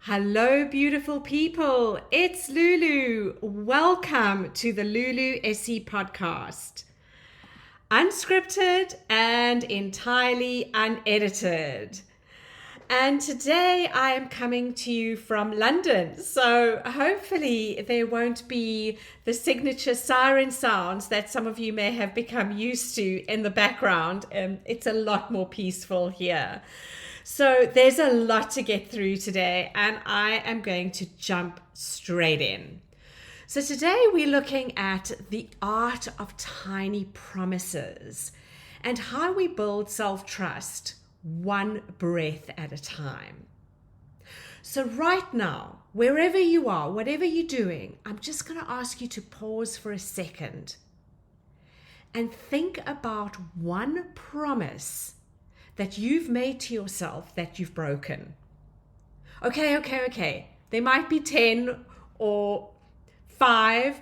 Hello, beautiful people. It's Lulu. Welcome to the Lulu SE podcast. Unscripted and entirely unedited. And today I am coming to you from London. So hopefully there won't be the signature siren sounds that some of you may have become used to in the background. It's a lot more peaceful here. So there's a lot to get through today, and I am going to jump straight in. So today we're looking at the art of tiny promises and how we build self-trust one breath at a time. So right now, wherever you are, whatever you're doing, I'm just going to ask you to pause for a second and think about one promise that you've made to yourself that you've broken. Okay. There might be 10 or 5.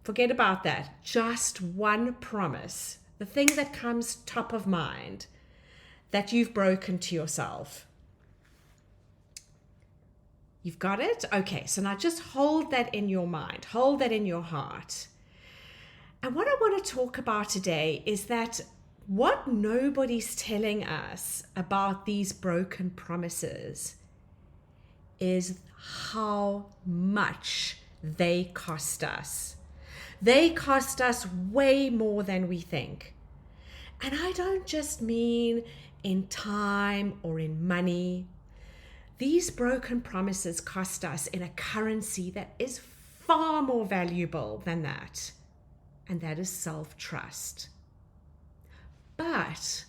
Forget about that. Just one promise. The thing that comes top of mind that you've broken to yourself. You've got it? Okay, so now just hold that in your mind. Hold that in your heart. And what I want to talk about today is that what nobody's telling us about these broken promises is how much they cost us. They cost us way more than we think. And I don't just mean in time or in money. These broken promises cost us in a currency that is far more valuable than that. And that is self-trust. But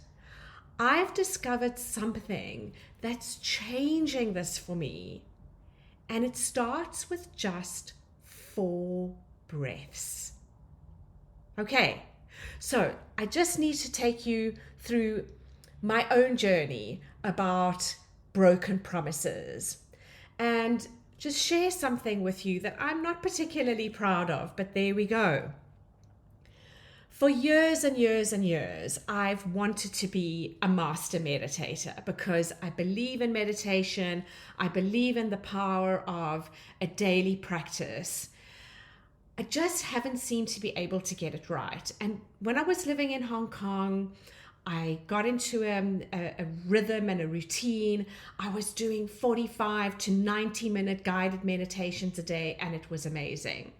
I've discovered something that's changing this for me. And it starts with just 4 breaths. Okay, so I just need to take you through my own journey about broken promises and just share something with you that I'm not particularly proud of, but there we go. For years and years and years, I've wanted to be a master meditator because I believe in meditation. I believe in the power of a daily practice. I just haven't seemed to be able to get it right. And when I was living in Hong Kong, I got into a rhythm and a routine. I was doing 45 to 90-minute guided meditations a day, and it was amazing.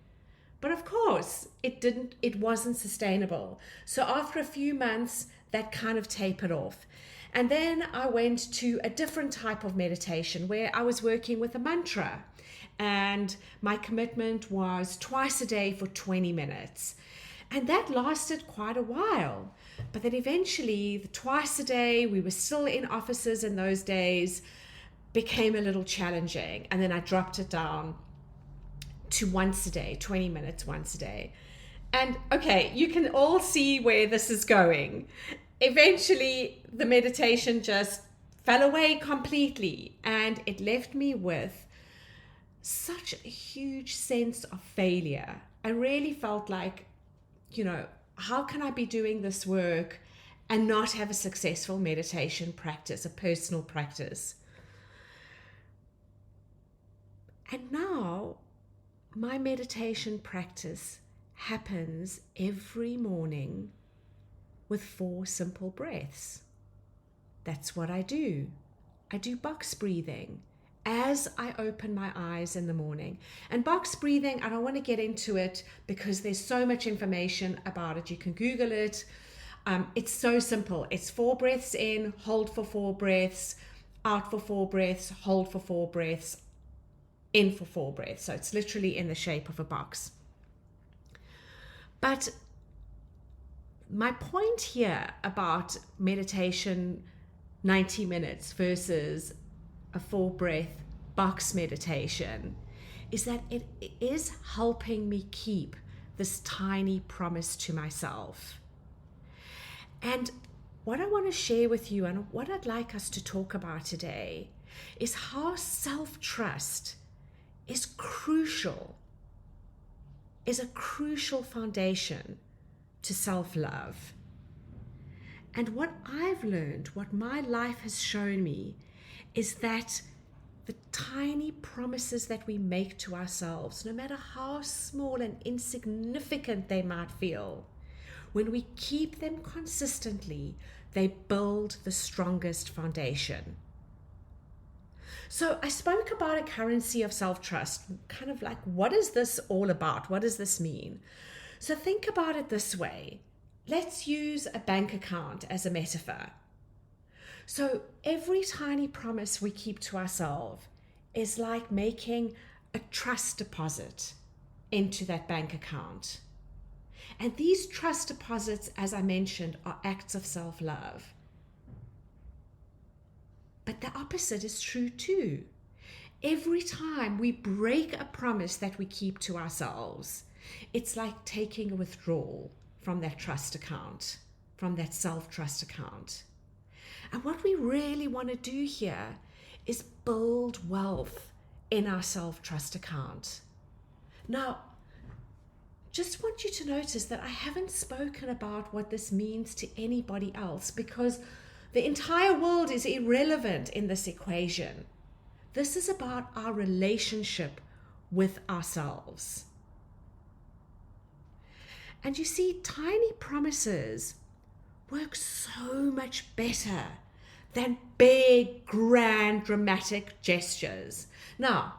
But of course, it wasn't sustainable. So after a few months, that kind of tapered off. And then I went to a different type of meditation where I was working with a mantra. And my commitment was twice a day for 20 minutes. And that lasted quite a while. But then eventually, the twice a day, we were still in offices in those days, became a little challenging. And then I dropped it down to once a day, 20 minutes once a day. And okay, you can all see where this is going. Eventually, the meditation just fell away completely, and it left me with such a huge sense of failure. I really felt like, how can I be doing this work and not have a successful meditation practice, a personal practice? And now, my meditation practice happens every morning with 4 simple breaths. That's what I do. I do box breathing as I open my eyes in the morning. And box breathing, I don't want to get into it because there's so much information about it. You can Google it. It's so simple. It's 4 breaths in, hold for 4 breaths, out for 4 breaths, hold for 4 breaths, in for 4 breaths. So it's literally in the shape of a box. But my point here about meditation 90 minutes versus a 4 breath box meditation is that it is helping me keep this tiny promise to myself. And what I want to share with you and what I'd like us to talk about today is how self-trust is a crucial foundation to self-love. And what I've learned, what my life has shown me, is that the tiny promises that we make to ourselves, no matter how small and insignificant they might feel, when we keep them consistently, they build the strongest foundation. So I spoke about a currency of self-trust, kind of like, what is this all about? What does this mean? So think about it this way. Let's use a bank account as a metaphor. So every tiny promise we keep to ourselves is like making a trust deposit into that bank account. And these trust deposits, as I mentioned, are acts of self-love. But the opposite is true too. Every time we break a promise that we keep to ourselves, it's like taking a withdrawal from that trust account, from that self-trust account. And what we really want to do here is build wealth in our self-trust account. Now, just want you to notice that I haven't spoken about what this means to anybody else, because the entire world is irrelevant in this equation. This is about our relationship with ourselves. And you see, tiny promises work so much better than big, grand, dramatic gestures. Now,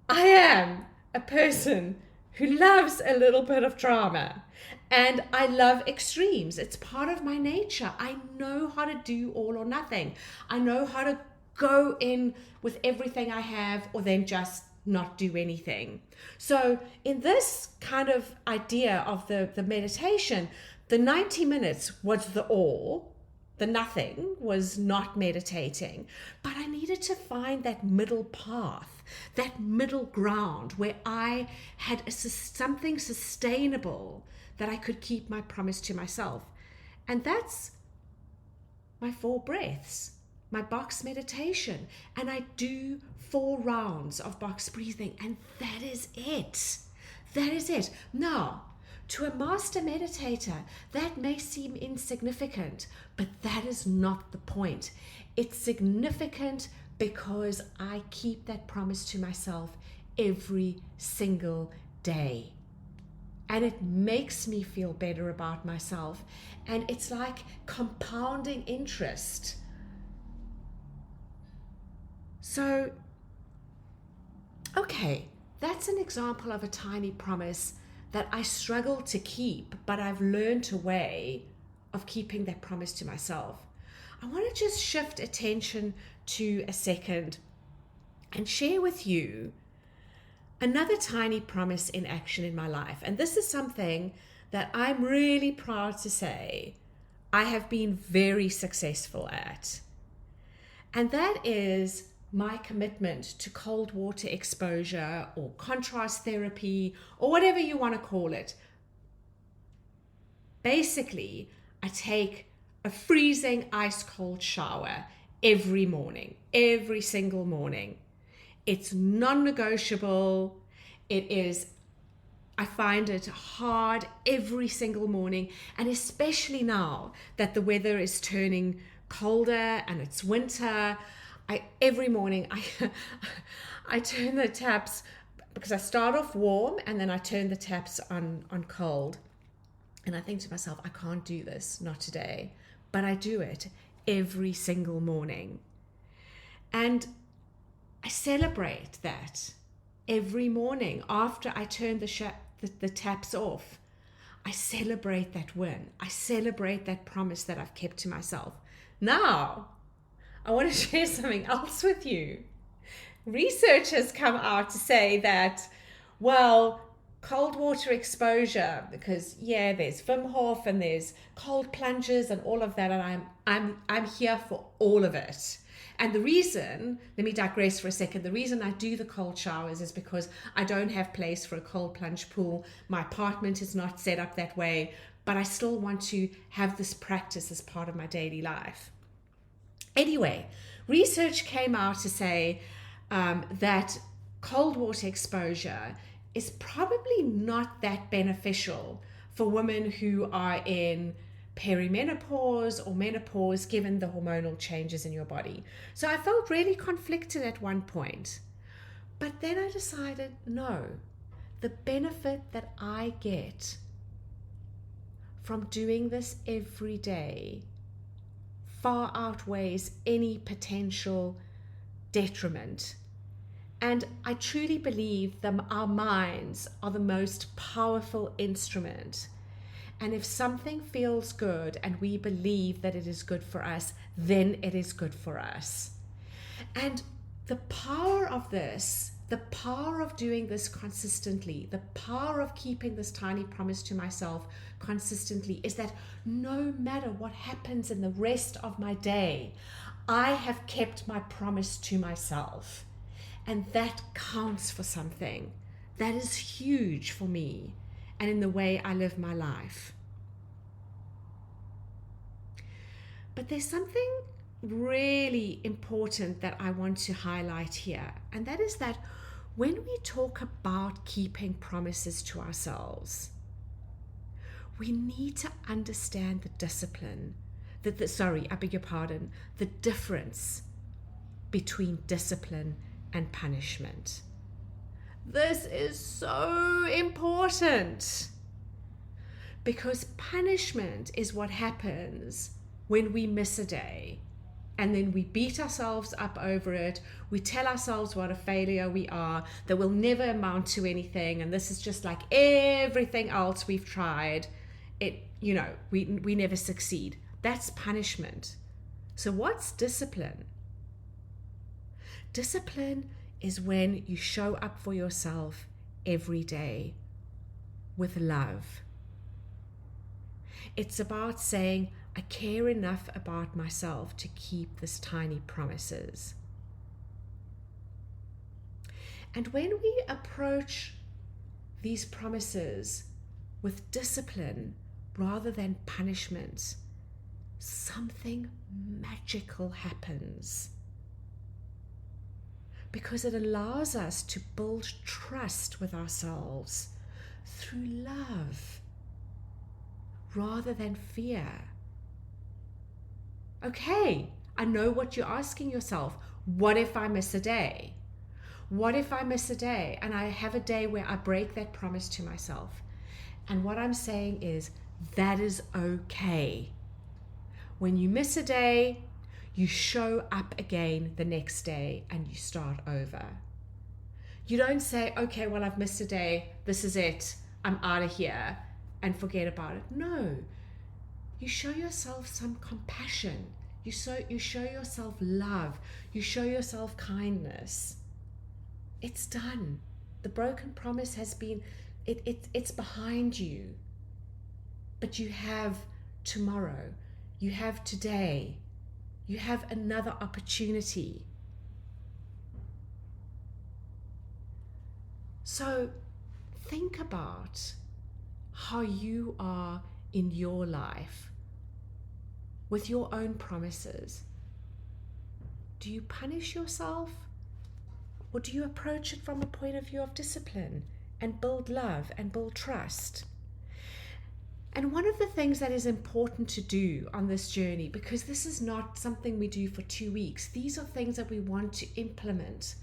I am a person who loves a little bit of drama, and I love extremes. It's part of my nature. I know how to do all or nothing. I know how to go in with everything I have, or then just not do anything. So in this kind of idea of the meditation, the 90 minutes was the all, the nothing was not meditating, but I needed to find that middle path, that middle ground where I had something sustainable that I could keep my promise to myself. And that's my 4 breaths, my box meditation. And I do 4 rounds of box breathing, and that is it. That is it. Now, to a master meditator, that may seem insignificant, but that is not the point. It's significant because I keep that promise to myself every single day. And it makes me feel better about myself. And it's like compounding interest. So, okay, that's an example of a tiny promise that I struggle to keep, but I've learned a way of keeping that promise to myself. I want to just shift attention to a second and share with you another tiny promise in action in my life. And this is something that I'm really proud to say I have been very successful at. And that is my commitment to cold water exposure or contrast therapy or whatever you want to call it. Basically, I take a freezing ice cold shower every morning, every single morning. It's non-negotiable. I find it hard every single morning, and especially now that the weather is turning colder and it's winter, every morning I turn the taps, because I start off warm and then I turn the taps on cold. And I think to myself, I can't do this, not today. But I do it every single morning. And I celebrate that every morning after I turn the taps off. I celebrate that win. I celebrate that promise that I've kept to myself. Now, I want to share something else with you. Research has come out to say that, well, cold water exposure, because there's Wim Hof and there's cold plunges and all of that, and I'm here for all of it. And the reason, let me digress for a second, the reason I do the cold showers is because I don't have place for a cold plunge pool. My apartment is not set up that way, but I still want to have this practice as part of my daily life. Anyway, research came out to say that cold water exposure is probably not that beneficial for women who are in perimenopause or menopause, given the hormonal changes in your body. So I felt really conflicted at one point. But then I decided, no, the benefit that I get from doing this every day far outweighs any potential detriment. And I truly believe that our minds are the most powerful instrument. And if something feels good and we believe that it is good for us, then it is good for us. And the power of this, the power of doing this consistently, the power of keeping this tiny promise to myself consistently is that no matter what happens in the rest of my day, I have kept my promise to myself. And that counts for something. That is huge for me and in the way I live my life. But there's something really important that I want to highlight here, and that is that when we talk about keeping promises to ourselves, we need to understand the discipline, the difference between discipline and punishment. This is so important because punishment is what happens when we miss a day, and then we beat ourselves up over it. We tell ourselves what a failure we are, that we'll never amount to anything, and this is just like everything else we've tried. We never succeed. That's punishment. So what's discipline? Discipline is when you show up for yourself every day with love. It's about saying, I care enough about myself to keep this tiny promises. And when we approach these promises with discipline rather than punishment, something magical happens. Because it allows us to build trust with ourselves through love rather than fear. Okay, I know what you're asking yourself. What if I miss a day? What if I miss a day and I have a day where I break that promise to myself? And what I'm saying is that is okay. When you miss a day, you show up again the next day and you start over. You don't say, okay, well, I've missed a day. This is it. I'm out of here, and forget about it. No. You show yourself some compassion. You show yourself love. You show yourself kindness. It's done. The broken promise has been, it's behind you. But you have tomorrow. You have today. You have another opportunity. So think about how you are in your life with your own promises. Do you punish yourself, or do you approach it from a point of view of discipline and build love and build trust? And one of the things that is important to do on this journey, because this is not something we do for 2 weeks, these are things that we want to implement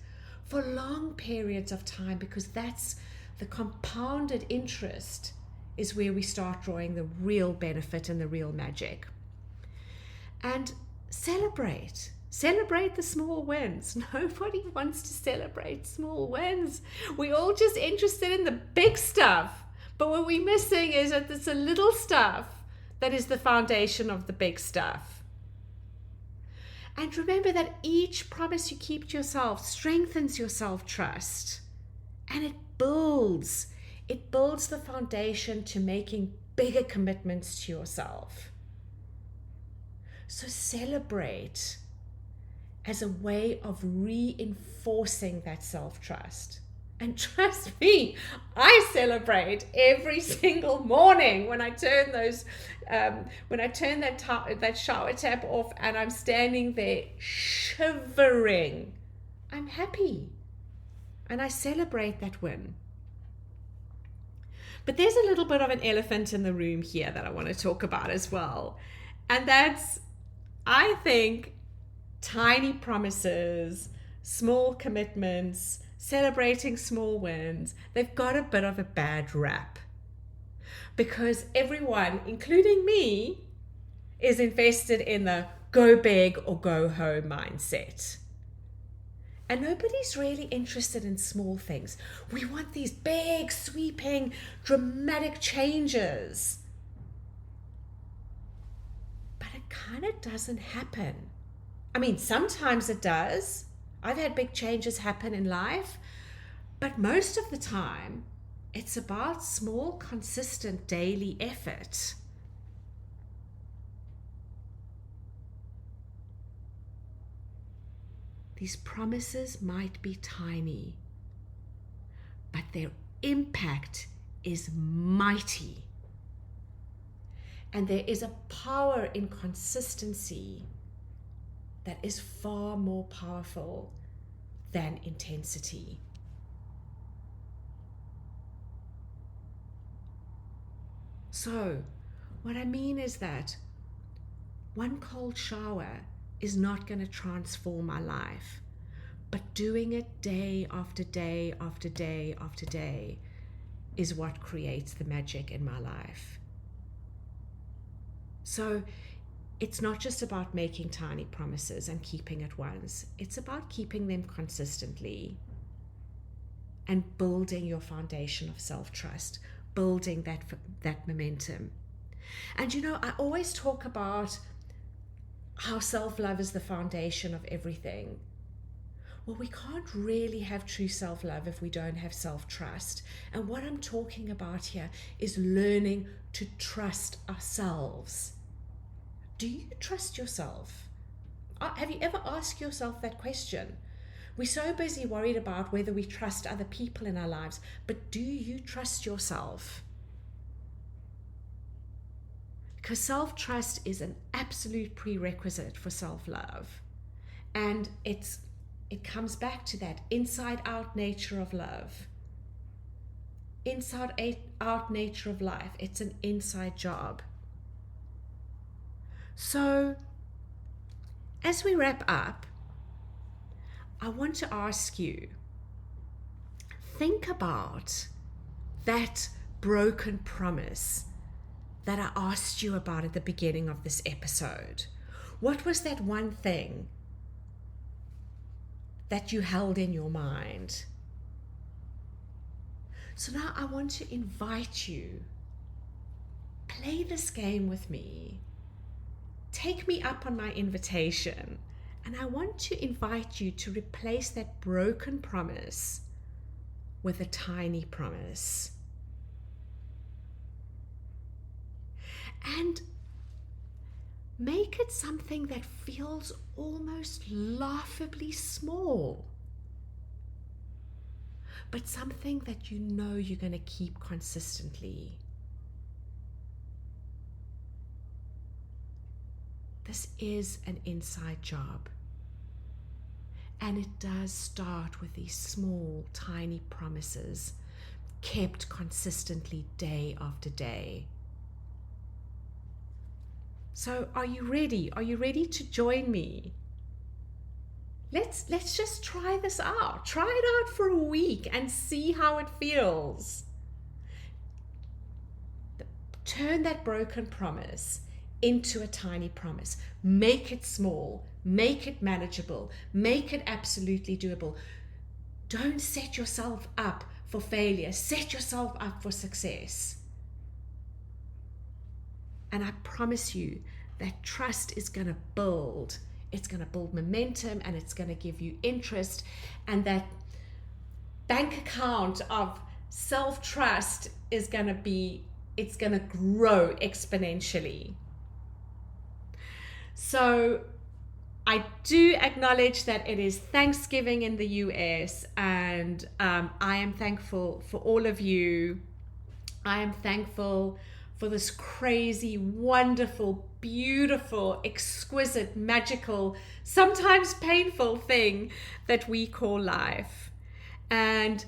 for long periods of time, because that's the compounded interest is where we start drawing the real benefit and the real magic. And celebrate the small wins. Nobody wants to celebrate small wins. We're all just interested in the big stuff. But what we're missing is that it's a little stuff that is the foundation of the big stuff. And remember that each promise you keep to yourself strengthens your self-trust. And it builds the foundation to making bigger commitments to yourself. So celebrate as a way of reinforcing that self-trust. And trust me, I celebrate every single morning when I turn that shower tap off and I'm standing there shivering. I'm happy, and I celebrate that win. But there's a little bit of an elephant in the room here that I want to talk about as well. And that's, I think, tiny promises, small commitments, celebrating small wins, they've got a bit of a bad rap. Because everyone, including me, is invested in the go big or go home mindset. And nobody's really interested in small things. We want these big, sweeping, dramatic changes. But it kind of doesn't happen. I mean, sometimes it does. I've had big changes happen in life. But most of the time, it's about small, consistent daily effort. These promises might be tiny, but their impact is mighty. And there is a power in consistency that is far more powerful than intensity. So, what I mean is that one cold shower is not going to transform my life, but doing it day after day after day after day is what creates the magic in my life. So it's not just about making tiny promises and keeping it once. It's about keeping them consistently and building your foundation of self-trust, building that momentum. And you know, I always talk about how self-love is the foundation of everything. Well, we can't really have true self-love if we don't have self-trust. And what I'm talking about here is learning to trust ourselves. Do you trust yourself? Have you ever asked yourself that question? We're so busy worried about whether we trust other people in our lives, but do you trust yourself? Because self-trust is an absolute prerequisite for self-love. And it comes back to that inside-out nature of love. Inside-out nature of life. It's an inside job. So, as we wrap up, I want to ask you, think about that broken promise that I asked you about at the beginning of this episode. What was that one thing that you held in your mind? So now I want to invite you, play this game with me. Take me up on my invitation, and I want to invite you to replace that broken promise with a tiny promise. And make it something that feels almost laughably small, but something that you know you're going to keep consistently. This is an inside job. And it does start with these small, tiny promises kept consistently day after day. So are you ready? Are you ready to join me? Let's just try this out. Try it out for a week and see how it feels. Turn that broken promise into a tiny promise. Make it small, make it manageable, make it absolutely doable. Don't set yourself up for failure. Set yourself up for success. And I promise you that trust is going to build. It's going to build momentum, and it's going to give you interest, and that bank account of self-trust is going to grow exponentially. So I do acknowledge that it is Thanksgiving in the US, and I am thankful for all of you. I am thankful for this crazy, wonderful, beautiful, exquisite, magical, sometimes painful thing that we call life. And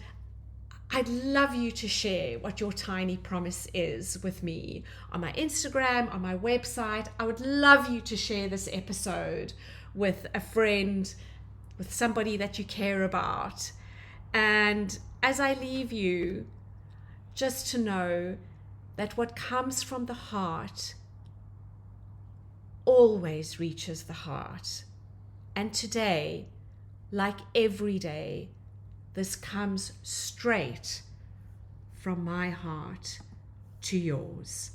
I'd love you to share what your tiny promise is with me on my Instagram, on my website. I would love you to share this episode with a friend, with somebody that you care about. And as I leave you, just to know that what comes from the heart always reaches the heart. And today, like every day, this comes straight from my heart to yours.